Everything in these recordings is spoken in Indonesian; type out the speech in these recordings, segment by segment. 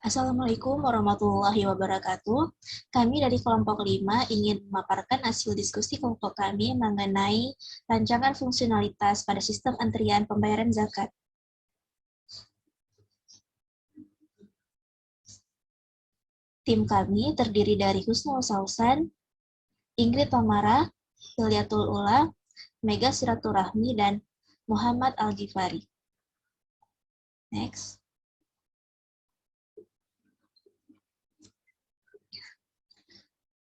Assalamualaikum warahmatullahi wabarakatuh. Kami dari kelompok 5 ingin memaparkan hasil diskusi kelompok kami mengenai rancangan fungsionalitas pada sistem antrian pembayaran zakat. Tim kami terdiri dari Husnul Sausan, Ingrid Tamara, Hilyatul Ula, Mega Siraturahmi, dan Muhammad Al-Ghifari. Next.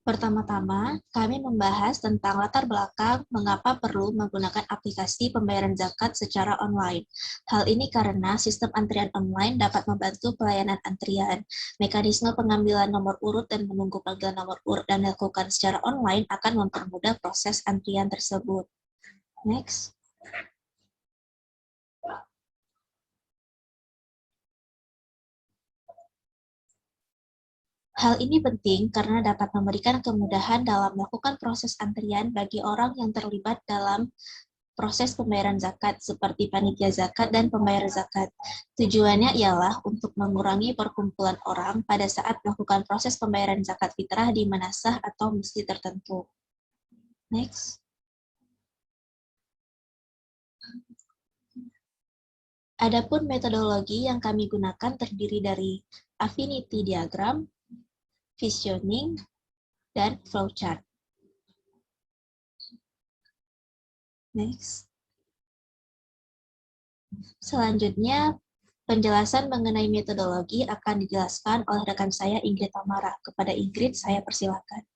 Pertama-tama, kami membahas tentang latar belakang mengapa perlu menggunakan aplikasi pembayaran zakat secara online. Hal ini karena sistem antrian online dapat membantu pelayanan antrian. Mekanisme pengambilan nomor urut dan menunggu panggilan nomor urut dan dilakukan secara online akan mempermudah proses antrian tersebut. Next. Hal ini penting karena dapat memberikan kemudahan dalam melakukan proses antrian bagi orang yang terlibat dalam proses pembayaran zakat seperti panitia zakat dan pembayar zakat. Tujuannya ialah untuk mengurangi perkumpulan orang pada saat melakukan proses pembayaran zakat fitrah di manasah atau masjid tertentu. Next. Adapun metodologi yang kami gunakan terdiri dari affinity diagram, visioning, dan flowchart. Next. Selanjutnya, penjelasan mengenai metodologi akan dijelaskan oleh rekan saya Ingrid Tamara. Kepada Ingrid, saya persilakan.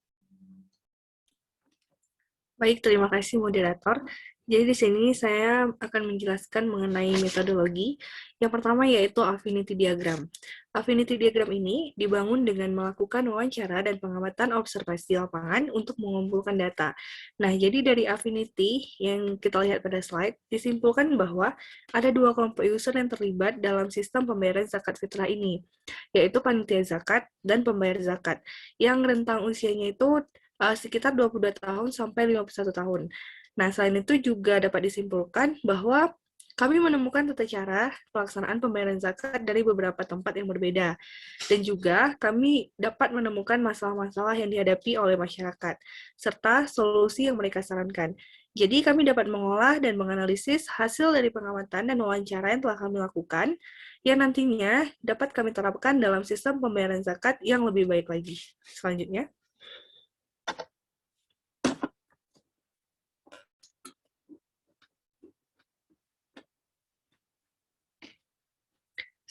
Baik, terima kasih moderator. Jadi di sini saya akan menjelaskan mengenai metodologi. Yang pertama yaitu affinity diagram. Affinity diagram ini dibangun dengan melakukan wawancara dan pengamatan observasi lapangan untuk mengumpulkan data. Nah, jadi dari affinity yang kita lihat pada slide, disimpulkan bahwa ada dua kelompok user yang terlibat dalam sistem pembayaran zakat fitrah ini, yaitu panitia zakat dan pembayar zakat, yang rentang usianya itu sekitar 22 tahun sampai 51 tahun. Nah, selain itu juga dapat disimpulkan bahwa kami menemukan tata cara pelaksanaan pembayaran zakat dari beberapa tempat yang berbeda. Dan juga kami dapat menemukan masalah-masalah yang dihadapi oleh masyarakat, serta solusi yang mereka sarankan. Jadi kami dapat mengolah dan menganalisis hasil dari pengamatan dan wawancara yang telah kami lakukan, yang nantinya dapat kami terapkan dalam sistem pembayaran zakat yang lebih baik lagi. Selanjutnya.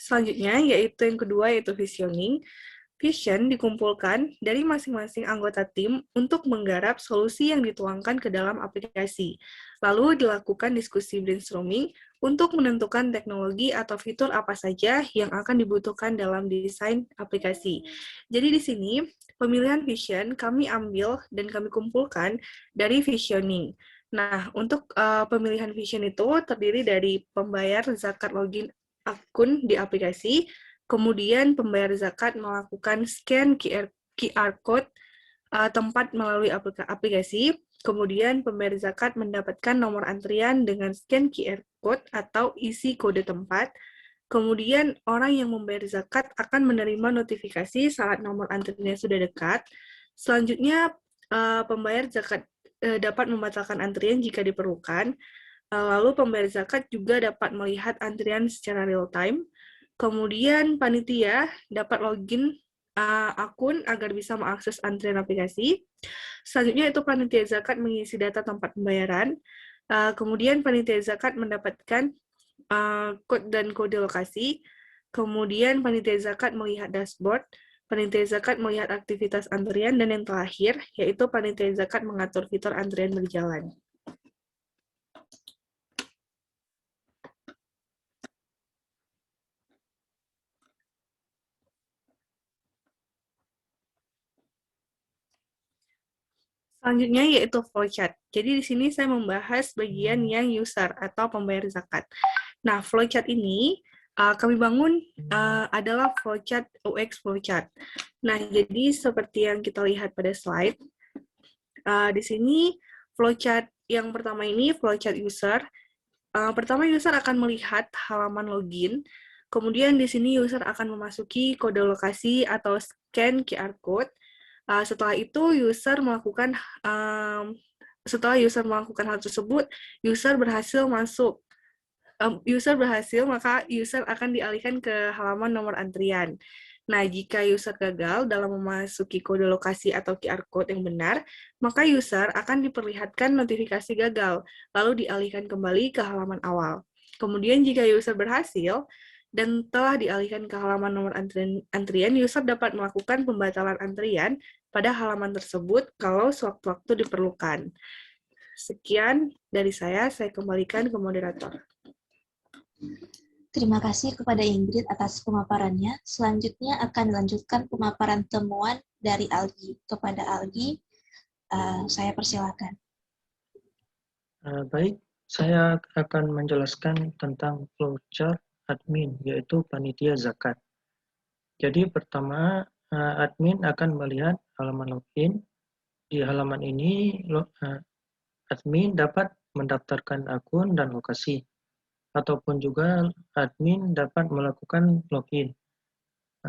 Selanjutnya, yaitu yang kedua, yaitu visioning. Vision dikumpulkan dari masing-masing anggota tim untuk menggarap solusi yang dituangkan ke dalam aplikasi. Lalu dilakukan diskusi brainstorming untuk menentukan teknologi atau fitur apa saja yang akan dibutuhkan dalam desain aplikasi. Jadi di sini, pemilihan vision kami ambil dan kami kumpulkan dari visioning. Nah, untuk pemilihan vision itu terdiri dari pembayar zakat login akun di aplikasi, kemudian pembayar zakat melakukan scan QR code tempat melalui aplikasi, kemudian pembayar zakat mendapatkan nomor antrian dengan scan QR code atau isi kode tempat, kemudian orang yang membayar zakat akan menerima notifikasi saat nomor antriannya sudah dekat. Selanjutnya, pembayar zakat dapat membatalkan antrian jika diperlukan. Lalu pembayar zakat juga dapat melihat antrian secara real time. Kemudian panitia dapat login akun agar bisa mengakses antrian aplikasi. Selanjutnya itu panitia zakat mengisi data tempat pembayaran. Kemudian panitia zakat mendapatkan kode dan kode lokasi. Kemudian panitia zakat melihat dashboard. Panitia zakat melihat aktivitas antrian, dan yang terakhir yaitu panitia zakat mengatur fitur antrian berjalan. Selanjutnya yaitu flowchart. Jadi di sini saya membahas bagian yang user atau pembayar zakat. Nah, flowchart ini kami bangun adalah flowchart UX flowchart. Nah, jadi seperti yang kita lihat pada slide, di sini flowchart yang pertama ini flowchart user. Pertama user akan melihat halaman login, Kemudian di sini user akan memasuki kode lokasi atau scan QR code. Setelah itu setelah user melakukan hal tersebut, user berhasil masuk. Maka user akan dialihkan ke halaman nomor antrian. Nah, jika user gagal dalam memasuki kode lokasi atau QR code yang benar, maka user akan diperlihatkan notifikasi gagal, lalu dialihkan kembali ke halaman awal. Kemudian jika user berhasil dan telah dialihkan ke halaman nomor antrian, user dapat melakukan pembatalan antrian pada halaman tersebut kalau sewaktu-waktu diperlukan. Sekian dari saya kembalikan ke moderator. Terima kasih kepada Ingrid atas pemaparannya. Selanjutnya akan dilanjutkan pemaparan temuan dari Algi. Kepada Algi, saya persilakan. Baik, saya akan menjelaskan tentang flowchart admin, yaitu panitia zakat. Jadi pertama, admin akan melihat halaman login. Di halaman ini, admin dapat mendaftarkan akun dan lokasi, ataupun juga admin dapat melakukan login.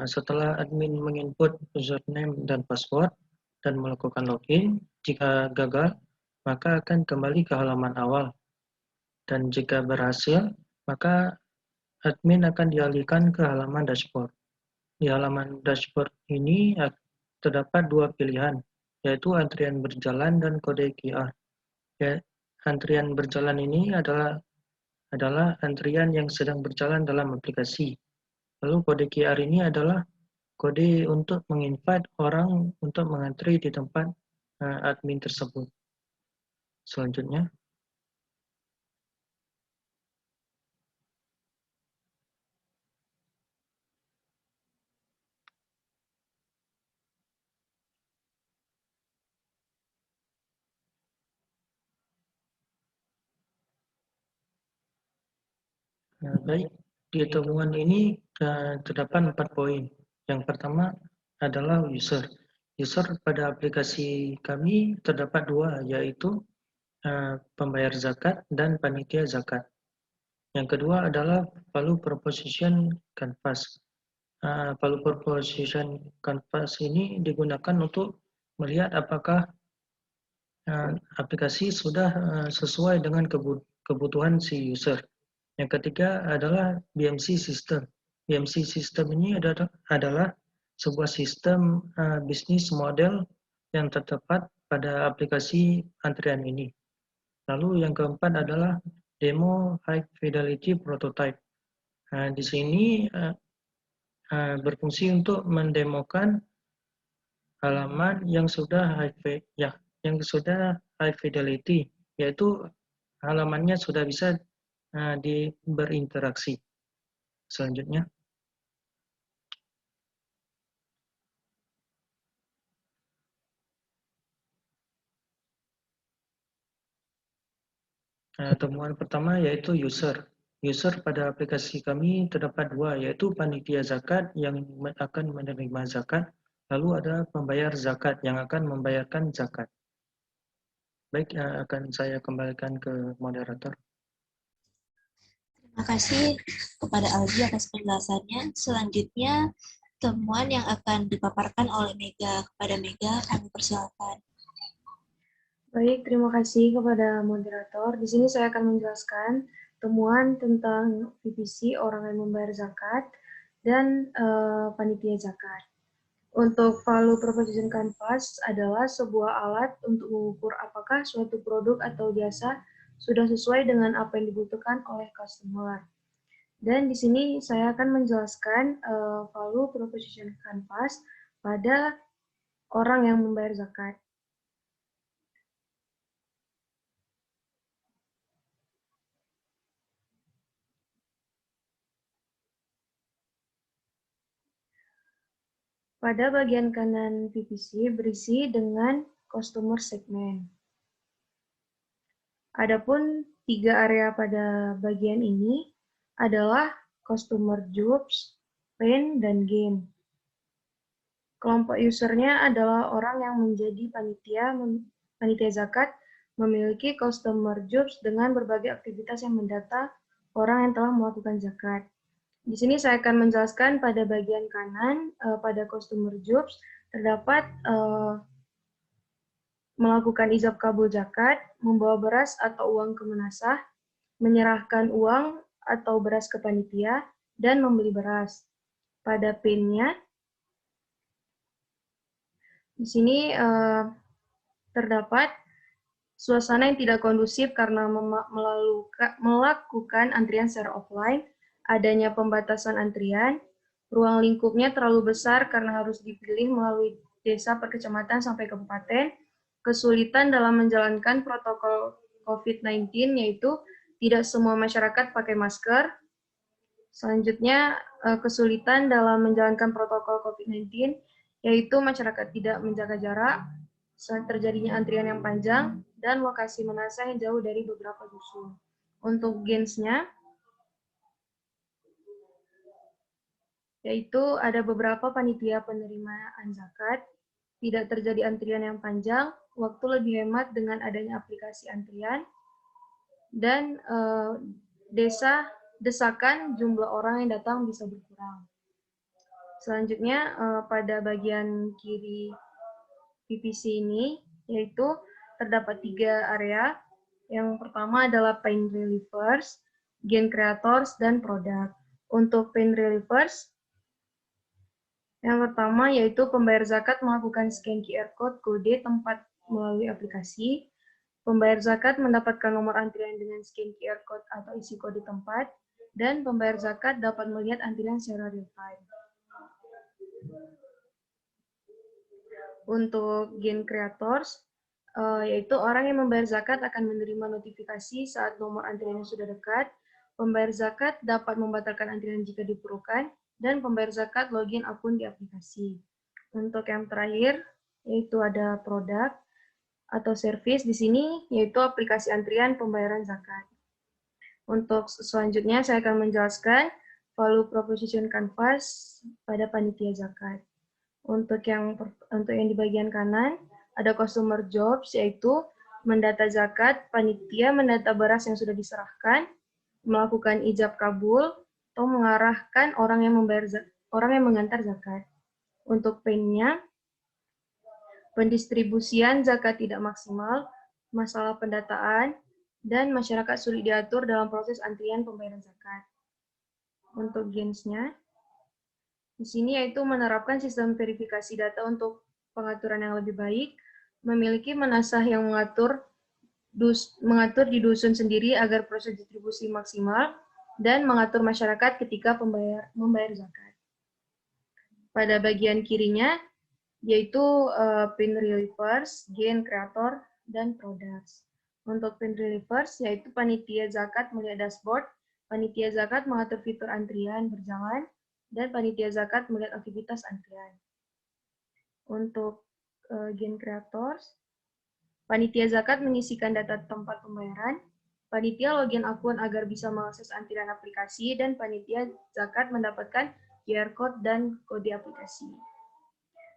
Setelah admin menginput username dan password dan melakukan login, jika gagal, maka akan kembali ke halaman awal. Dan jika berhasil, maka admin akan dialihkan ke halaman dashboard. Di halaman dashboard ini terdapat dua pilihan, yaitu antrian berjalan dan kode QR. Ya, antrian berjalan ini adalah antrian yang sedang berjalan dalam aplikasi. Lalu kode QR ini adalah kode untuk menginvite orang untuk mengantri di tempat admin tersebut. Selanjutnya, baik, di temuan ini terdapat 4 poin. Yang pertama adalah user. User pada aplikasi kami terdapat dua, yaitu pembayar zakat dan panitia zakat. Yang kedua adalah value proposition canvas. Value proposition canvas ini digunakan untuk melihat apakah aplikasi sudah sesuai dengan kebutuhan si user. Yang ketiga adalah BMC system. BMC system ini adalah sebuah sistem bisnis model yang terdapat pada aplikasi antrian ini. Lalu yang keempat adalah demo high fidelity prototype. Di sini berfungsi untuk mendemokan halaman yang sudah high fidelity, yaitu halamannya sudah bisa berinteraksi. Selanjutnya, temuan pertama yaitu user. User pada aplikasi kami terdapat dua, yaitu panitia zakat yang akan menerima zakat, lalu ada pembayar zakat yang akan membayarkan zakat. Baik, akan saya kembalikan ke moderator. Terima kasih kepada Algi atas penjelasannya. Selanjutnya, temuan yang akan dipaparkan oleh Mega. Kepada Mega, kami persilakan. Baik, terima kasih kepada moderator. Di sini saya akan menjelaskan temuan tentang VPC, orang yang membayar zakat, dan panitia zakat. Untuk value proposition canvas adalah sebuah alat untuk mengukur apakah suatu produk atau jasa sudah sesuai dengan apa yang dibutuhkan oleh customer. Dan di sini saya akan menjelaskan value proposition canvas pada orang yang membayar zakat. Pada bagian kanan VPC berisi dengan customer segment. Adapun 3 area pada bagian ini adalah customer jobs, pain, dan gain. Kelompok usernya adalah orang yang menjadi panitia zakat, memiliki customer jobs dengan berbagai aktivitas yang mendata orang yang telah melakukan zakat. Di sini saya akan menjelaskan pada bagian kanan, pada customer jobs, terdapat melakukan ijab kabul zakat, membawa beras atau uang ke menasah, menyerahkan uang atau beras ke panitia, dan membeli beras. Pada PIN-nya, di sini terdapat suasana yang tidak kondusif karena melakukan antrian secara offline, adanya pembatasan antrian, ruang lingkupnya terlalu besar karena harus dipilih melalui desa per kecamatan sampai kabupaten, kesulitan dalam menjalankan protokol COVID-19, yaitu tidak semua masyarakat pakai masker. Selanjutnya, kesulitan dalam menjalankan protokol COVID-19, yaitu masyarakat tidak menjaga jarak, saat terjadinya antrian yang panjang, dan lokasi menasah yang jauh dari beberapa dusun. Untuk gains-nya, yaitu ada beberapa panitia penerimaan zakat, tidak terjadi antrian yang panjang, waktu lebih hemat dengan adanya aplikasi antrian, dan desakan jumlah orang yang datang bisa berkurang. Selanjutnya, pada bagian kiri PPC ini, yaitu terdapat 3 area. Yang pertama adalah pain relievers, gain creators, dan produk. Untuk pain relievers, yang pertama yaitu pembayar zakat melakukan scan QR code kode tempat melalui aplikasi. Pembayar zakat mendapatkan nomor antrian dengan scan QR code atau isi kode tempat, dan pembayar zakat dapat melihat antrian secara real time. Untuk gain creators, yaitu orang yang membayar zakat akan menerima notifikasi saat nomor antriannya sudah dekat. Pembayar zakat dapat membatalkan antrian jika diperlukan, dan pembayar zakat login akun di aplikasi. Untuk yang terakhir, yaitu ada produk atau service di sini, yaitu aplikasi antrian pembayaran zakat. Untuk selanjutnya, saya akan menjelaskan value proposition canvas pada panitia zakat. Untuk yang di bagian kanan, ada customer jobs, yaitu mendata zakat, panitia mendata beras yang sudah diserahkan, melakukan ijab kabul, atau mengarahkan orang yang mengantar zakat. Untuk PIN-nya, pendistribusian zakat tidak maksimal, masalah pendataan, dan masyarakat sulit diatur dalam proses antrian pembayaran zakat. Untuk gains-nya, di sini yaitu menerapkan sistem verifikasi data untuk pengaturan yang lebih baik, memiliki menasah yang mengatur di dusun sendiri agar proses distribusi maksimal, dan mengatur masyarakat ketika membayar zakat. Pada bagian kirinya, yaitu PIN relievers, gain creator, dan products. Untuk PIN relievers, yaitu panitia zakat melihat dashboard, panitia zakat mengatur fitur antrian berjalan, dan panitia zakat melihat aktivitas antrian. Untuk gain creators, panitia zakat menyisikan data tempat pembayaran, panitia login akun agar bisa mengakses antrian aplikasi, dan panitia zakat mendapatkan QR code dan kode aplikasi.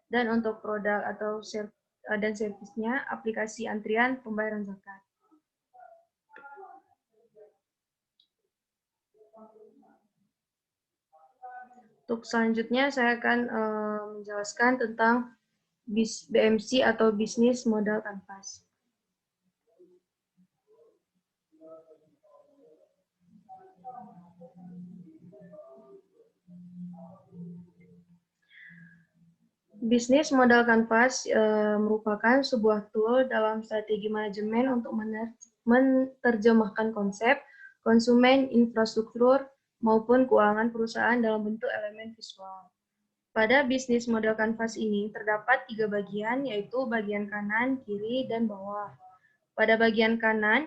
Dan untuk produk atau dan servisnya, aplikasi antrian pembayaran zakat. Untuk selanjutnya, saya akan menjelaskan tentang BMC atau Business Model Canvas. Business Model Canvas merupakan sebuah tool dalam strategi manajemen untuk menerjemahkan konsep, konsumen, infrastruktur, maupun keuangan perusahaan dalam bentuk elemen visual. Pada Business Model Canvas ini terdapat 3 bagian, yaitu bagian kanan, kiri, dan bawah. Pada bagian kanan,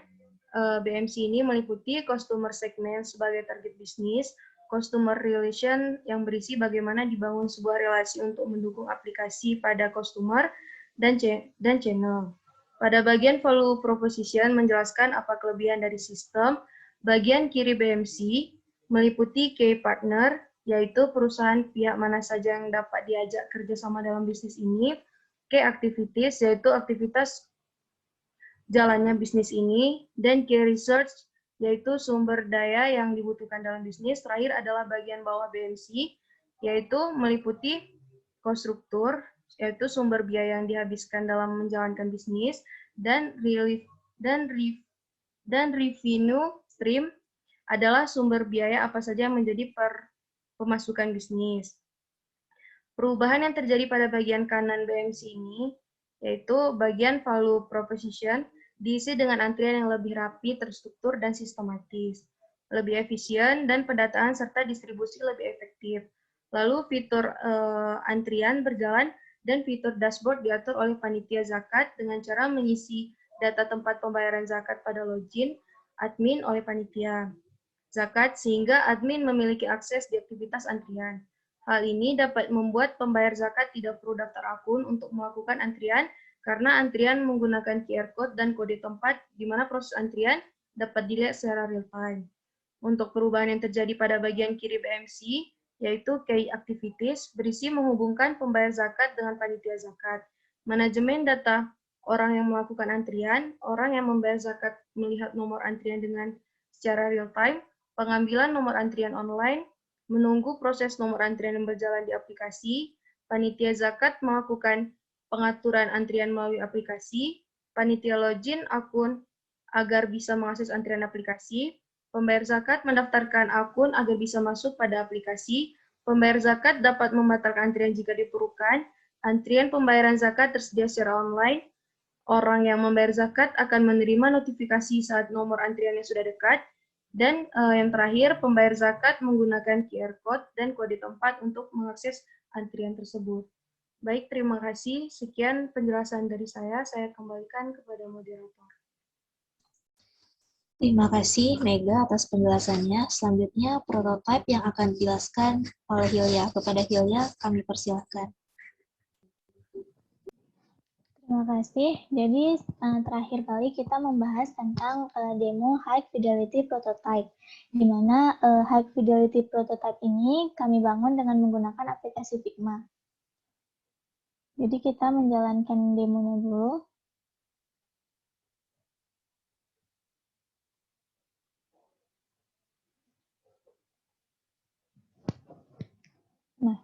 BMC ini meliputi customer segment sebagai target bisnis, customer relation yang berisi bagaimana dibangun sebuah relasi untuk mendukung aplikasi pada customer dan channel. Pada bagian value proposition menjelaskan apa kelebihan dari sistem. Bagian kiri BMC meliputi key partner, yaitu perusahaan pihak mana saja yang dapat diajak kerjasama dalam bisnis ini. Key activities, yaitu aktivitas jalannya bisnis ini. Dan key research, yaitu sumber daya yang dibutuhkan dalam bisnis. Terakhir adalah bagian bawah BMC, yaitu meliputi konstruktur, yaitu sumber biaya yang dihabiskan dalam menjalankan bisnis, dan revenue stream adalah sumber biaya apa saja yang menjadi pemasukan bisnis. Perubahan yang terjadi pada bagian kanan BMC ini, yaitu bagian value proposition, diisi dengan antrian yang lebih rapi, terstruktur, dan sistematis, lebih efisien, dan pendataan serta distribusi lebih efektif. Lalu fitur antrian berjalan dan fitur dashboard diatur oleh panitia zakat dengan cara mengisi data tempat pembayaran zakat pada login admin oleh panitia zakat sehingga admin memiliki akses di aktivitas antrian. Hal ini dapat membuat pembayar zakat tidak perlu daftar akun untuk melakukan antrian karena antrian menggunakan QR code dan kode tempat di mana proses antrian dapat dilihat secara real time. Untuk perubahan yang terjadi pada bagian kiri BMC, yaitu Key Activities, berisi menghubungkan pembayar zakat dengan panitia zakat. Manajemen data orang yang melakukan antrian, orang yang membayar zakat melihat nomor antrian dengan secara real time, pengambilan nomor antrian online, menunggu proses nomor antrian yang berjalan di aplikasi, panitia zakat melakukan pengaturan antrian melalui aplikasi, panitia login akun agar bisa mengakses antrian aplikasi, pembayar zakat mendaftarkan akun agar bisa masuk pada aplikasi, pembayar zakat dapat membatalkan antrian jika diperlukan, antrian pembayaran zakat tersedia secara online, orang yang membayar zakat akan menerima notifikasi saat nomor antriannya sudah dekat, dan yang terakhir, pembayar zakat menggunakan QR Code dan kode tempat untuk mengakses antrian tersebut. Baik, terima kasih. Sekian penjelasan dari saya kembalikan kepada moderator. Terima kasih, Mega, atas penjelasannya. Selanjutnya, prototipe yang akan dijelaskan oleh Hilya. Kepada Hilya, kami persilahkan. Terima kasih. Jadi terakhir kali kita membahas tentang demo High Fidelity Prototype, di mana High Fidelity Prototype ini kami bangun dengan menggunakan aplikasi Figma. Jadi kita menjalankan demonya dulu. Nah,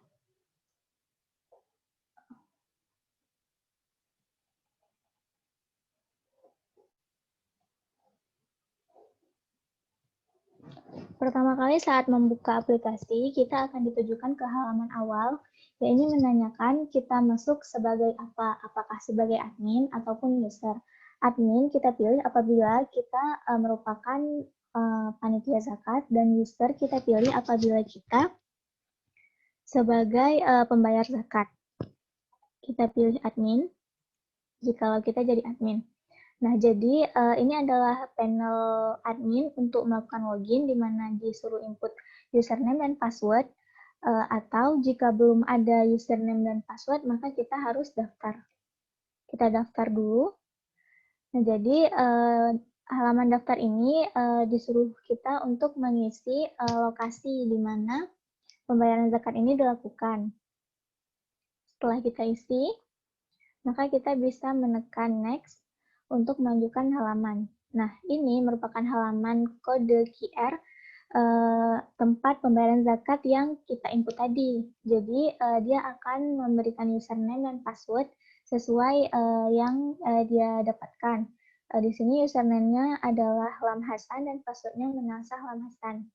pertama kali saat membuka aplikasi, kita akan ditujukan ke halaman awal, yang ini menanyakan kita masuk sebagai apa, apakah sebagai admin ataupun user. Admin kita pilih apabila kita merupakan panitia zakat, dan user kita pilih apabila kita sebagai pembayar zakat. Kita pilih admin, jikalau kita jadi admin. Nah, jadi ini adalah panel admin untuk melakukan login, di mana disuruh input username dan password, atau jika belum ada username dan password, maka kita harus daftar. Kita daftar dulu. Nah, jadi halaman daftar ini disuruh kita untuk mengisi lokasi di mana pembayaran zakat ini dilakukan. Setelah kita isi, maka kita bisa menekan next untuk melanjutkan halaman. Nah, ini merupakan halaman kode QR tempat pembayaran zakat yang kita input tadi. Jadi, dia akan memberikan username dan password sesuai yang dia dapatkan. Di sini username-nya adalah Lam Hasan dan password-nya Menasah Lam Hasan.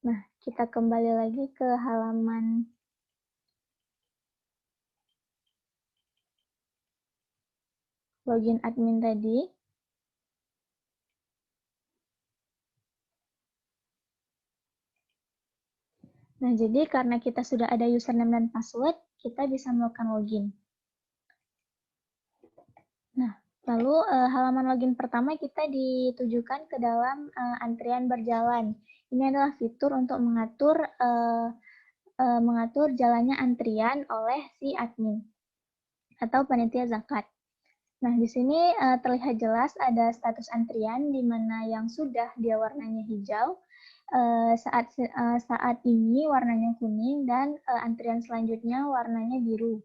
Nah, kita kembali lagi ke halaman login admin tadi. Nah, jadi karena kita sudah ada username dan password, kita bisa melakukan login. Nah, lalu halaman login pertama kita ditujukan ke dalam antrian berjalan. Ini adalah fitur untuk mengatur jalannya antrian oleh si admin atau panitia zakat. Nah, di sini terlihat jelas ada status antrian, di mana yang sudah dia warnanya hijau, saat ini warnanya kuning, dan antrian selanjutnya warnanya biru.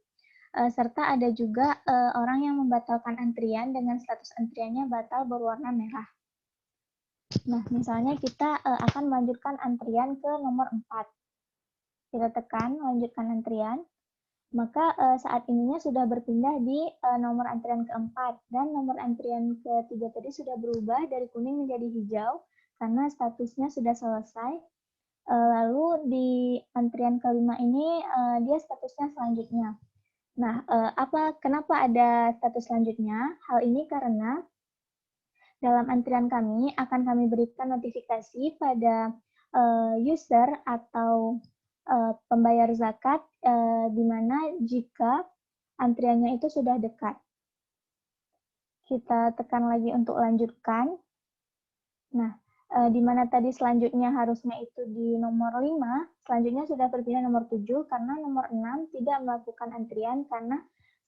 Serta ada juga orang yang membatalkan antrian dengan status antriannya batal berwarna merah. Nah, misalnya kita akan melanjutkan antrian ke nomor 4. Kita tekan lanjutkan antrian, maka saat ininya sudah berpindah di nomor antrian keempat, dan nomor antrian ketiga tadi sudah berubah dari kuning menjadi hijau karena statusnya sudah selesai. Lalu di antrian kelima ini dia statusnya selanjutnya. Nah, kenapa ada status selanjutnya? Hal ini karena dalam antrian kami akan kami berikan notifikasi pada user atau pembayar zakat di mana jika antriannya itu sudah dekat. Kita tekan lagi untuk lanjutkan. Nah, di mana tadi selanjutnya harusnya itu di nomor 5, selanjutnya sudah berpindah nomor 7 karena nomor 6 tidak melakukan antrian karena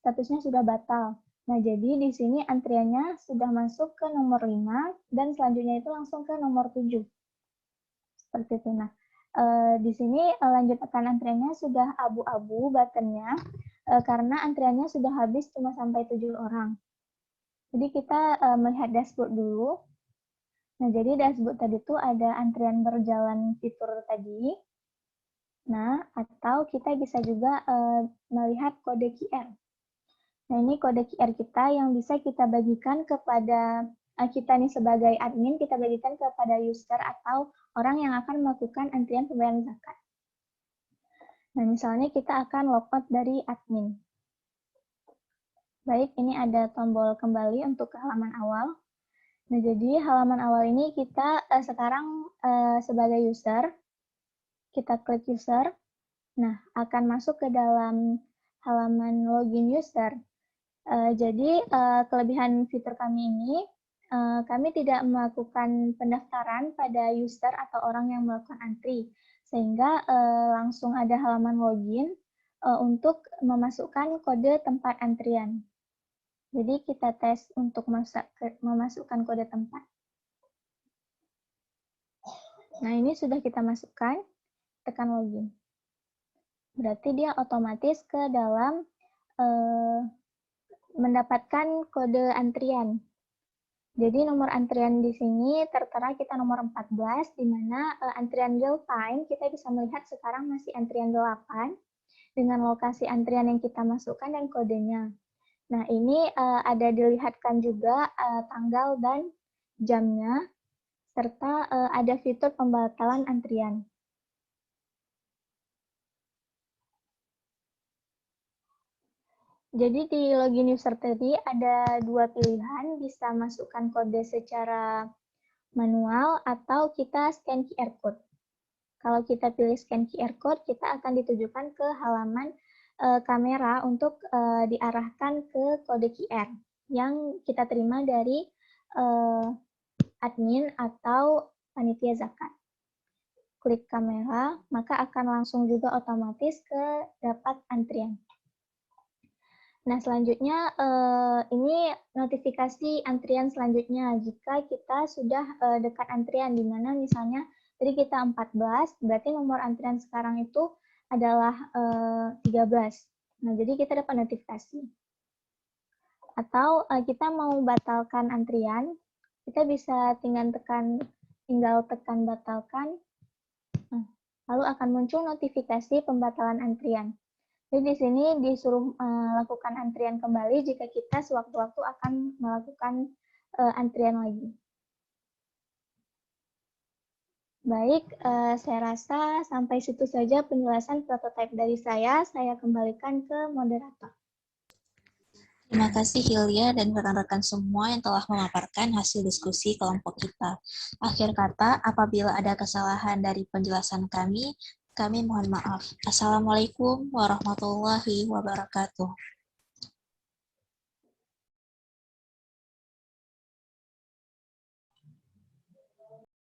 statusnya sudah batal. Nah, jadi di sini antriannya sudah masuk ke nomor 5 dan selanjutnya itu langsung ke nomor 7. Seperti itu. Nah, di sini lanjutkan antriannya sudah abu-abu buttonnya karena antriannya sudah habis cuma sampai 7 orang. Jadi kita melihat dashboard dulu. Nah, jadi dashboard tadi itu ada antrian berjalan fitur tadi. Nah, atau kita bisa juga melihat kode QR. Nah, ini kode QR kita yang bisa kita bagikan kepada kita nih sebagai admin, kita bagikan kepada user atau orang yang akan melakukan antrian pembayaran zakat. Nah, misalnya kita akan logout dari admin. Baik, ini ada tombol kembali untuk ke halaman awal. Nah, jadi halaman awal ini kita sekarang sebagai user, kita klik user. Nah, akan masuk ke dalam halaman login user. Jadi kelebihan fitur kami ini, kami tidak melakukan pendaftaran pada user atau orang yang melakukan antri, sehingga langsung ada halaman login untuk memasukkan kode tempat antrian. Jadi kita tes untuk memasukkan kode tempat. Nah, ini sudah kita masukkan, tekan login. Berarti dia otomatis ke dalam mendapatkan kode antrian. Jadi nomor antrian di sini tertera kita nomor 14, di mana antrian real time kita bisa melihat sekarang masih antrian 8 dengan lokasi antrian yang kita masukkan dan kodenya. Nah, ini ada dilihatkan juga tanggal dan jamnya, serta ada fitur pembatalan antrian. Jadi di login user tadi ada dua pilihan, bisa masukkan kode secara manual atau kita scan QR code. Kalau kita pilih scan QR code, kita akan ditujukan ke halaman kamera untuk diarahkan ke kode QR yang kita terima dari admin atau panitia zakat. Klik kamera, maka akan langsung juga otomatis ke dapat antrian. Nah, selanjutnya ini notifikasi antrian selanjutnya jika kita sudah dekat antrian, di mana misalnya tadi kita 14, berarti nomor antrian sekarang itu adalah 13. Nah, jadi kita dapat notifikasi. Atau kita mau batalkan antrian, kita bisa tinggal tekan batalkan, lalu akan muncul notifikasi pembatalan antrian. Jadi di sini disuruh melakukan antrian kembali jika kita sewaktu-waktu akan melakukan antrian lagi. Baik, saya rasa sampai situ saja penjelasan prototipe dari saya. Saya kembalikan ke moderator. Terima kasih Hilya dan rekan-rekan semua yang telah memaparkan hasil diskusi kelompok kita. Akhir kata, apabila ada kesalahan dari penjelasan kami mohon maaf. Assalamualaikum warahmatullahi wabarakatuh.